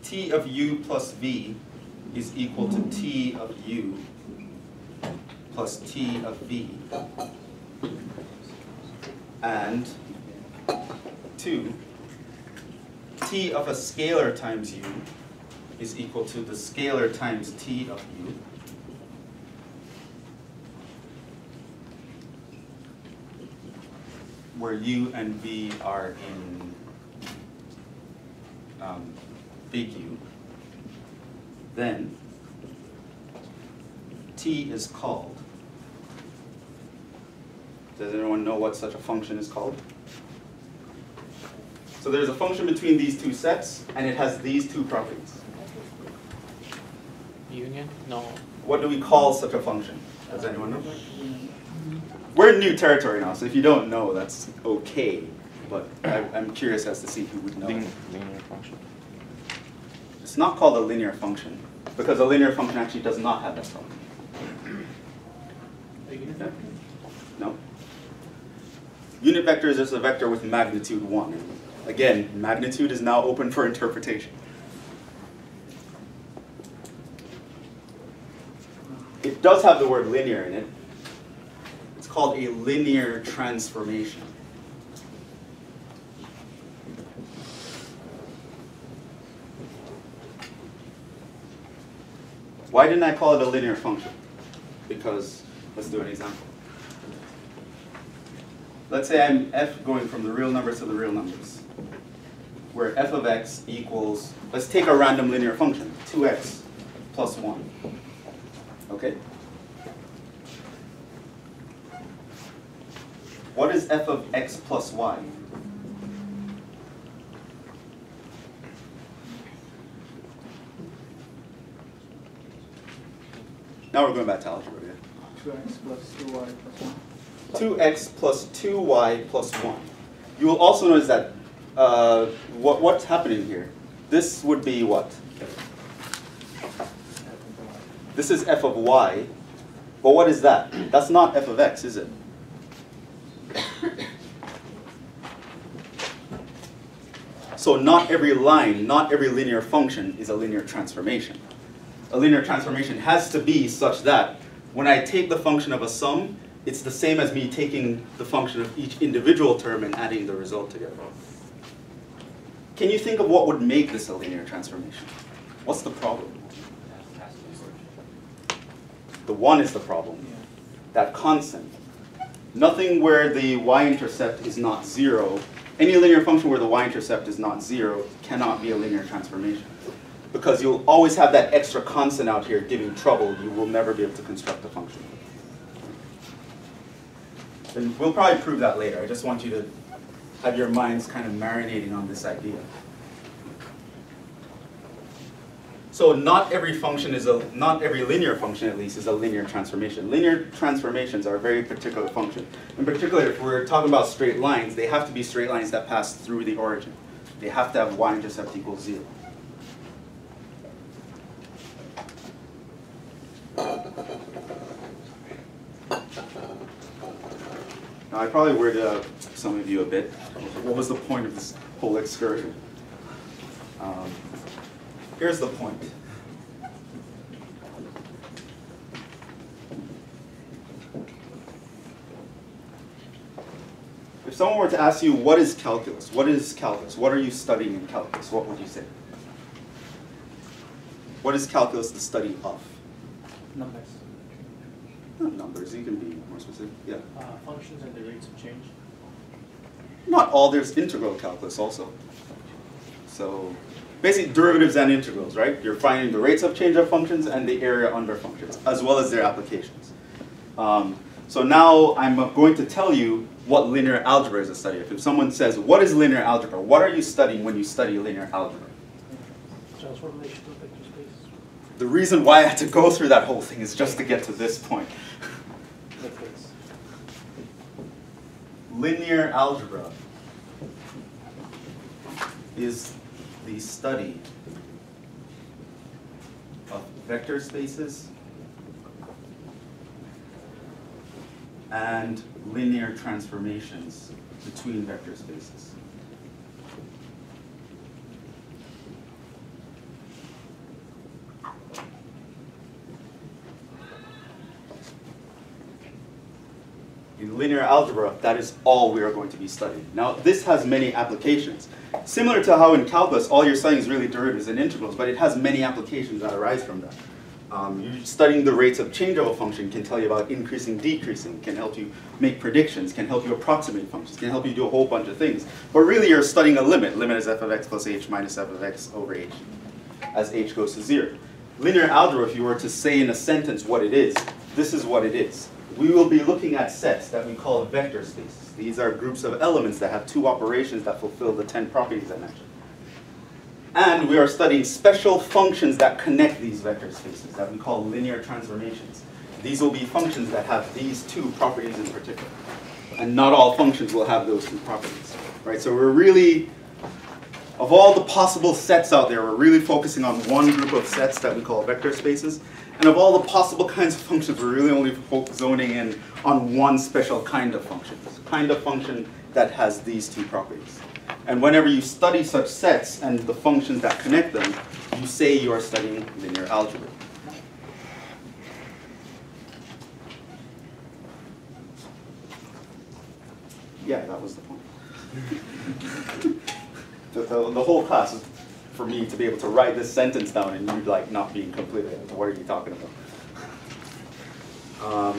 T of U plus V is equal to T of U plus T of V, and 2, T of a scalar times U is equal to the scalar times T of U, where U and V are in big U, then T is called. Does anyone know what such a function is called? So there's a function between these two sets, and it has these two properties. Union? No. What do we call such a function? Does anyone know? We're in new territory now, so if you don't know, that's okay. But I'm curious as to see who would know. Linear function. It's not called a linear function, because a linear function actually does not have that problem. A unit vector? No. Unit vector is just a vector with magnitude 1. Again, magnitude is now open for interpretation. It does have the word linear in it. It's called a linear transformation. Why didn't I call it a linear function? Because, let's do an example. Let's say I'm f going from the real numbers to the real numbers, where f of x equals, let's take a random linear function, 2x plus 1. Okay? What is f of x plus y? Now we're going back to algebra again. 2x plus 2y plus 1. 2x plus 2y plus 1. You will also notice that what's happening here? This would be what? This is f of y, but what is that? That's not f of x, is it? So not every line, not every linear function is a linear transformation. A linear transformation has to be such that when I take the function of a sum, it's the same as me taking the function of each individual term and adding the result together. Can you think of what would make this a linear transformation? What's the problem? The 1 is the problem. That constant. Nothing where the y-intercept is not 0. Any linear function where the y-intercept is not 0 cannot be a linear transformation. Because you'll always have that extra constant out here giving trouble. You will never be able to construct a function. And we'll probably prove that later. I just want you to have your minds kind of marinating on this idea. So not every function is not every linear function at least is a linear transformation. Linear transformations are a very particular function. In particular, if we're talking about straight lines, they have to be straight lines that pass through the origin. They have to have y-intercept equals 0. Now I probably weirded out some of you a bit. What was the point of this whole excursion? Here's the point. If someone were to ask you, what is calculus? What is calculus? What are you studying in calculus? What would you say? What is calculus the study of? Numbers. Not numbers, you can be more specific. Yeah. Functions and the rates of change. Not all, there's integral calculus also. So basically derivatives and integrals, right? You're finding the rates of change of functions and the area under functions, as well as their applications. So now I'm going to tell you what linear algebra is a study of. If someone says, what is linear algebra? What are you studying when you study linear algebra? Transformation of vector space. The reason why I had to go through that whole thing is just to get to this point. Vectors. Linear algebra is the study of vector spaces and linear transformations between vector spaces. In linear algebra, that is all we are going to be studying. Now, this has many applications. Similar to how in calculus, all you're studying is really derivatives and integrals, but it has many applications that arise from that. You studying the rates of change of a function can tell you about increasing, decreasing, can help you make predictions, can help you approximate functions, can help you do a whole bunch of things. But really, you're studying a limit. Limit is f of x plus h minus f of x over h, as h goes to 0. Linear algebra, if you were to say in a sentence what it is, this is what it is. We will be looking at sets that we call vector spaces. These are groups of elements that have 2 operations that fulfill the 10 properties I mentioned. And we are studying special functions that connect these vector spaces that we call linear transformations. These will be functions that have these 2 properties in particular. And not all functions will have those 2 properties. Right? So we're really, of all the possible sets out there, we're really focusing on one group of sets that we call vector spaces. And of all the possible kinds of functions, we're really only zoning in on one special kind of function. It's a kind of function that has these 2 properties. And whenever you study such sets and the functions that connect them, you say you are studying linear algebra. Yeah, that was the point. The whole class is for me to be able to write this sentence down and you like not being completely, what are you talking about?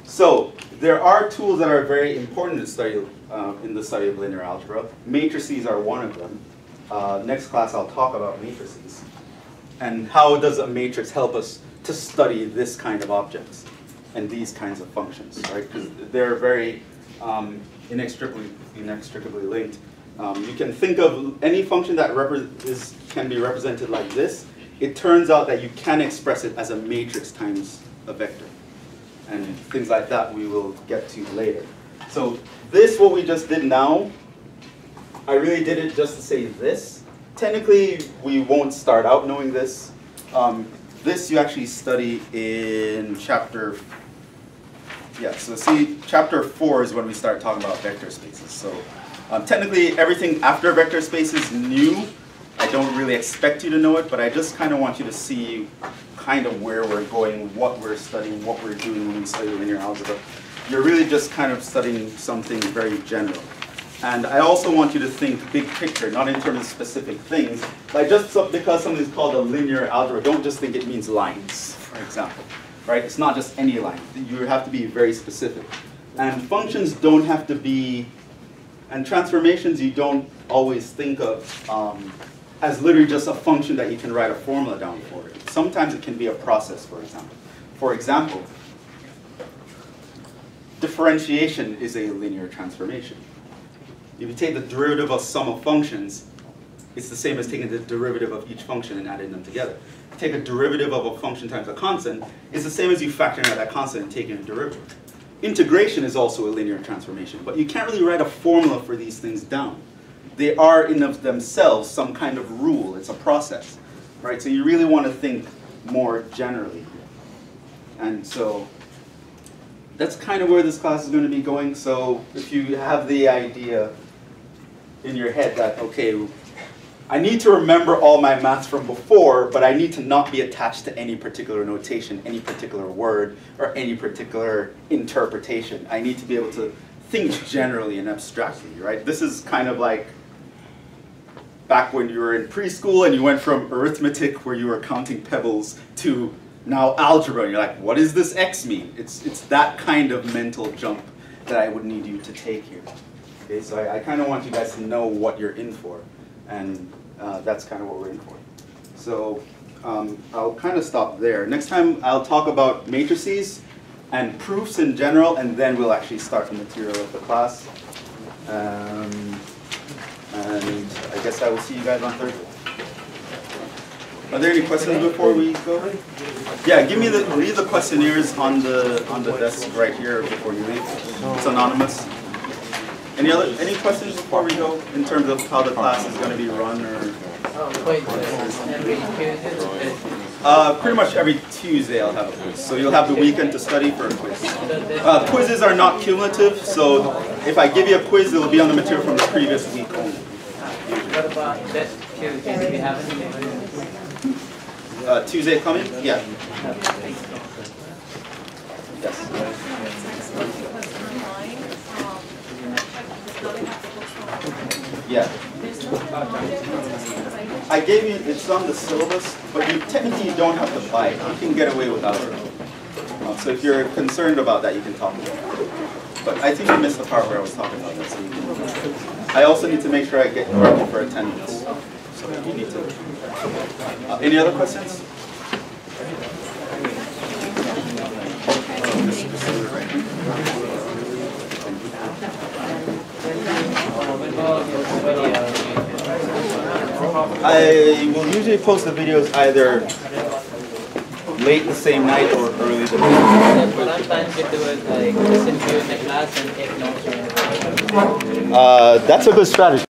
So there are tools that are very important to study in the study of linear algebra. Matrices are one of them. Next class I'll talk about matrices. And how does a matrix help us to study this kind of objects and these kinds of functions, right? Because they're very inextricably linked. You can think of any function that can be represented like this. It turns out that you can express it as a matrix times a vector. And things like that we will get to later. So this, what we just did now, I really did it just to say this. Technically, we won't start out knowing this. This you actually study in chapter, so see, chapter 4 is when we start talking about vector spaces. So technically, everything after vector space is new. I don't really expect you to know it, but I just kind of want you to see kind of where we're going, what we're studying, what we're doing when we study linear algebra. You're really just kind of studying something very general. And I also want you to think big picture, not in terms of specific things. Like just because something is called a linear algebra, don't just think it means lines, for example. Right? It's not just any line. You have to be very specific. And functions don't have to be, and transformations you don't always think of as literally just a function that you can write a formula down for. Sometimes it can be a process, for example. For example, differentiation is a linear transformation. If you take the derivative of sum of functions, it's the same as taking the derivative of each function and adding them together. Take a derivative of a function times a constant, it's the same as you factoring out that constant and taking a derivative. Integration is also a linear transformation, but you can't really write a formula for these things down. They are in of themselves some kind of rule, it's a process, right? So you really want to think more generally. And so that's kind of where this class is going to be going. So if you have the idea in your head that, okay, I need to remember all my maths from before, but I need to not be attached to any particular notation, any particular word, or any particular interpretation. I need to be able to think generally and abstractly, right? This is kind of like back when you were in preschool and you went from arithmetic, where you were counting pebbles, to now algebra. And you're like, what does this x mean? It's that kind of mental jump that I would need you to take here. Okay, so I kind of want you guys to know what you're in for. And that's kind of what we're in for. So I'll kind of stop there. Next time I'll talk about matrices and proofs in general, and then we'll actually start the material of the class. And I guess I will see you guys on Thursday. Are there any questions before we go? Yeah, leave the questionnaires on the desk right here before you leave. It's anonymous. Any questions before we go in terms of how the class is going to be run or? Pretty much every Tuesday I'll have a quiz. So you'll have the weekend to study for a quiz. Quizzes are not cumulative, so if I give you a quiz, it will be on the material from the previous week only. What about this Tuesday? Do we have any? Tuesday coming? Yeah. Yes. Yeah. I gave you, it's on the syllabus, but technically you don't have to buy it. You can get away without it. So if you're concerned about that, you can talk about it. But I think you missed the part where I was talking about that. So I also need to make sure I get corrected for attendance. So you need to. Any other questions? I will usually post the videos either late the same night or early the next day. What I'm planning to do is like listen to you in the class and take notes. That's a good strategy.